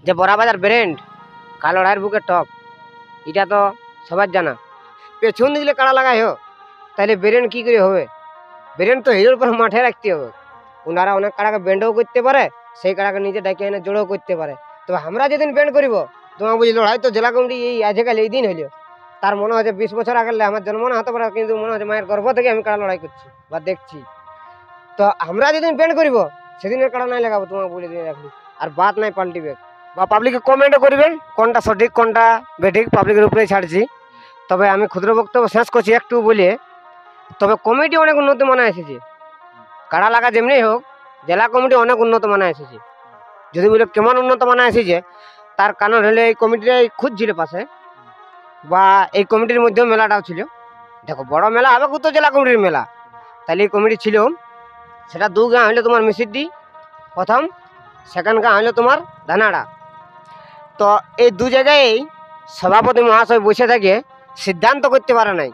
যে বড়াবাজার ব্র্যান্ড কালোড়াইয়ের বুকে টপ, এটা তো সবার জানা। পেছন দিলে কাড়া লাগাই হোক তাহলে ব্র্যান্ড কি করে হবে? ব্র্যান্ড তো হিরোর পর মাঠে রাখতে হবে। ওনারা অনেক কাড়াকে ব্যান্ডও করতে পারে, সেই কাড়াকে নিজে ডাকে এনে জোড়ও করতে পারে। তবে আমরা যেদিন ব্যান্ড করিব তোমার বুঝি লড়াই তো জেলা কমিটি এই আজকাল এই দিন হইল। তার মনে হচ্ছে 20 বছর আগে আমার জন্ম না হতে পারে, কিন্তু মনে হচ্ছে মায়ের গর্ভ থেকে আমি কাড়া লড়াই করছি বা দেখছি। তো আমরা যেদিন ব্যান্ড করিব সেদিনের কাড়া নাই লাগাবো, তোমাকে বলে দিয়ে রাখলি। আর বাদ নাই পাল্টিবে বা পাবলিকে কমেন্টও করবেন কোনটা সঠিক কোনটা বেঠিক, পাবলিকের উপরে ছাড়ছি। তবে আমি ক্ষুদ্র বক্তব্য শেষ করছি একটু বলে। তবে কমিটি অনেক উন্নত মানে এসেছে, কাড়া লাগা যেমনি হোক জেলা কমিটি অনেক উন্নত মানে এসেছে। যদি বলে কেমন উন্নত মানে এসেছে, তার কারণ হলে এই কমিটির খুঁজছিল পাশে, বা এই কমিটির মধ্যেও মেলাটাও ছিল। দেখো বড় মেলা হবে উত্তর জেলা কমিটির মেলা, তাহলে এই কমিটি ছিল। সেটা 2 গাঁ হইলো তোমার মিসিডি প্রথম, সেকেন্ড গাঁ হইলো তোমার ধানাড়া। তো এই 2 জায়গায় সভাপতি মহাশয় বসে থাকে, সিদ্ধান্ত করতে পারে নাই।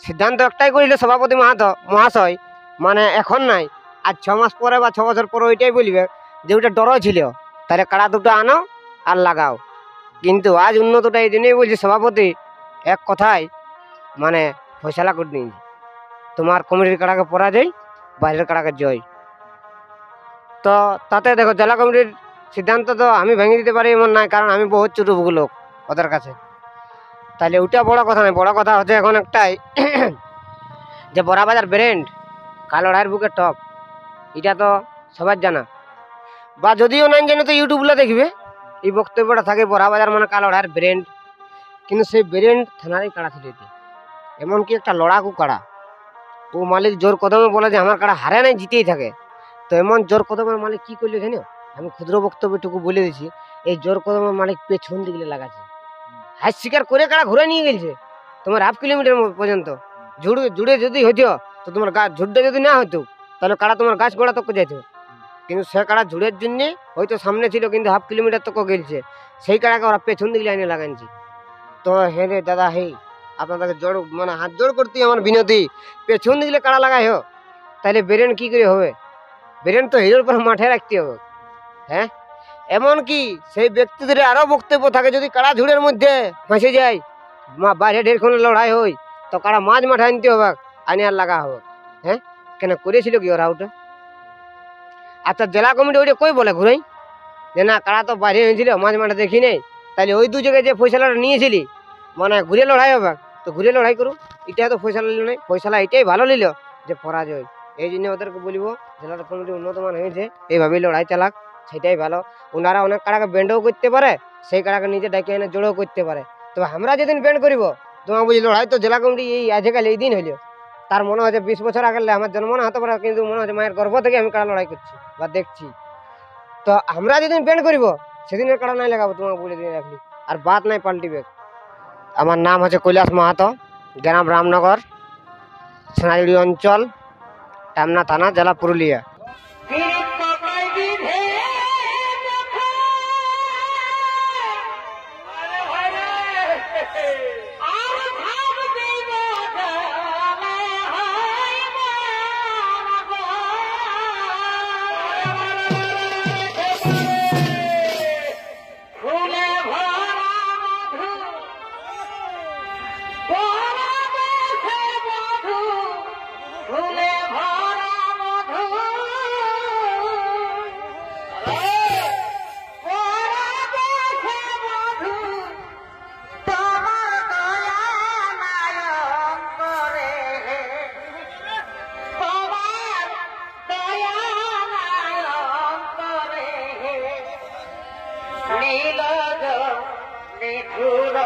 সিদ্ধান্ত একটাই করিল সভাপতি মহাশয়, মানে এখন নাই, আর 6 মাস পরে বা 6 বছর পরে ওইটাই বলবে যে ওইটা ডর ছিল, তাহলে কাড়া দুটো আনো আর লাগাও। কিন্তু আজ উন্নতটা এই জন্যই বলছি, সভাপতি এক কথায় মানে ফয়সালা করে নিয়েছে, তোমার কমিটির কাড়াকে পরাজয়, বাইরের কাড়াকে জয়। তো তাতে দেখো জেলা কমিটির সিদ্ধান্ত তো আমি ভেঙে দিতে পারি এমন নাই, কারণ আমি বহুত ছোট লোক ওদের কাছে। তাহলে ওটা বড় কথা নয়, বড় কথা হচ্ছে এখন একটাই যে বড়াবাজার ব্র্যান্ড কালোড়াইয়ের বুকে টপ, এটা তো সবার জানা। বা যদিও নাই জানে তো ইউটিউবগুলো দেখবে এই বক্তব্যটা থাকে, বড়াবাজার মানে কালোড়াইয়ের ব্র্যান্ড। কিন্তু সেই ব্র্যান্ড থানারই কাড়া ছিল, এমনকি একটা লড়াকু কাড়া। ও মালিক জোর কদমে বলে যে আমার কাড়া হারে নাই, জিতেই থাকে। তো এমন জোর কদমের মালিক কি করলো জানো? আমি ক্ষুদ্র বক্তব্যটুকু বলে দিচ্ছি। এই জোর কদমের মালিক পেছন দিকে লাগাচ্ছে, হাত শিকার করে কাড়া ঘুরে নিয়ে গেছে তোমার 1/2 কিলোমিটার পর্যন্ত। জুড়ে যদি হইতো তো তোমার গাছ ঝুড়টা যদি না হইতো তাহলে কাড়া তোমার গাছ গোড়া তক যাইতো। কিন্তু সে কাড়া ঝুড়ের জন্য হয়তো সামনে ছিল, কিন্তু 1/2 কিলোমিটার তক গেলছে, সেই কাড়াকে ওরা পেছন দিকে লাইনে লাগাইছে। তো হে রে দাদা, হে আপনাদেরকে জোর মানে হাত জোর করতে আমার বিনতি, পেছন দিকে কাড়া লাগাই হোক তাহলে ব্রেন কি করে হবে? ব্রেন তো হিরোর পর মাঠে রাখতে হবে। হ্যাঁ, এমনকি সেই ব্যক্তিদের আরো বক্তব্য থাকে, যদি কাড়া ঝুড়ের মধ্যে ফাঁসে যায়, বাইরে ঢেরক্ষণ লড়াই হয়, তো কাড়া মাঝ মাঠে আনতে হবে, আনি আর লাগা হবে। হ্যাঁ, কেন করেছিল কি ওরা ওটা? আচ্ছা জেলা কমিটি ওইটা কই বলে ঘুরাই যে না কাড়া তো বাইরে হয়েছিল, মাঝ মাঠে দেখি নেই, তাহলে ওই 2 জায়গায় যে ফয়সালাটা নিয়েছিলি মানে ঘুরে লড়াই হবে, তো ঘুরে লড়াই করুন। এটা তো ফয়সালা নিল নাই, ফয়সালা এটাই ভালো নিল যে পরাজয়। এই জন্য ওদেরকে বলবো জেলা কমিটি উন্নত মান হয়েছে, এইভাবেই লড়াই চালাক, সেটাই ভালো। ওনারা অনেক কাড়াকে ব্যান্ডও করতে পারে, সেই কাড়াকে নিজে ডাকে এনে জোড়ও করতে পারে। তবে আমরা যেদিন ব্যান্ড করিব তোমার বুঝি লড়াই তো জেলা কমিটি এই আজকাল এই দিন হইল। তার মনে হচ্ছে 20 বছর আগে আমার জন্ম না হতে পারে, কিন্তু মনে হচ্ছে মায়ের গর্ভ থেকে আমি কাড়া লড়াই করছি বা দেখছি। তো আমরা যেদিন ব্যান্ড করিব সেদিনের কাড়া নাই লাগাবো, তোমাকে বলে দিয়ে রাখলি। আর বাদ নাই পাল্টিবে। আমার নাম হচ্ছে কৈলাস মাহাতো, গ্রাম রামনগর, সোনাঝুরি অঞ্চল, টামনা থানা, জেলা পুরুলিয়া। নীল নিঠুর